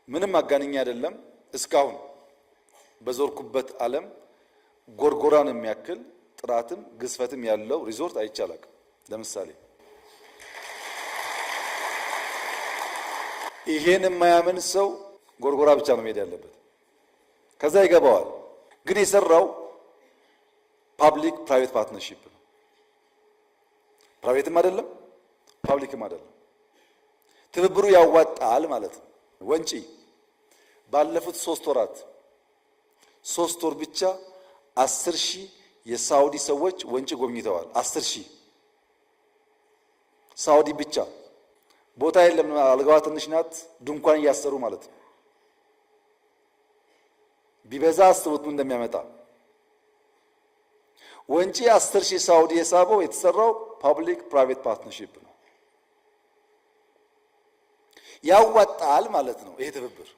ምንም አጋንኛ አይደለም። እስካሁን በዞርኩበት ዓለም ጎርጎራን የሚያክል ጥራትም ግዝፈትም ያለው ሪዞርት አይቻልም። ለምሳሌ ይሄን የማያምን ሰው ጎርጎራ ብቻ ነው መሄድ ያለበት፣ ከዛ ይገባዋል። ግን የሰራው ፓብሊክ ፕራይቬት ፓርትነርሺፕ ነው። ፕራይቬትም አይደለም ፓብሊክም አይደለም። ትብብሩ ያዋጣል ማለት ነው። ወንጪ ባለፉት 3 ወራት 3 ወር ብቻ 10,000 የሳውዲ ሰዎች ወንጪ ጎብኝተዋል። 10,000 ሳውዲ ብቻ። ቦታ የለም፣ አልጋዋ ትንሽ ናት፣ ድንኳን እያሰሩ ማለት ነው። ቢበዛ አስቡት ምን እንደሚያመጣ። ወንጪ 10,000 ሳውዲ የሳበው የተሰራው ፓብሊክ ፕራይቬት ፓርትነርሺፕ ነው። ያዋጣል ማለት ነው ይሄ ትብብር።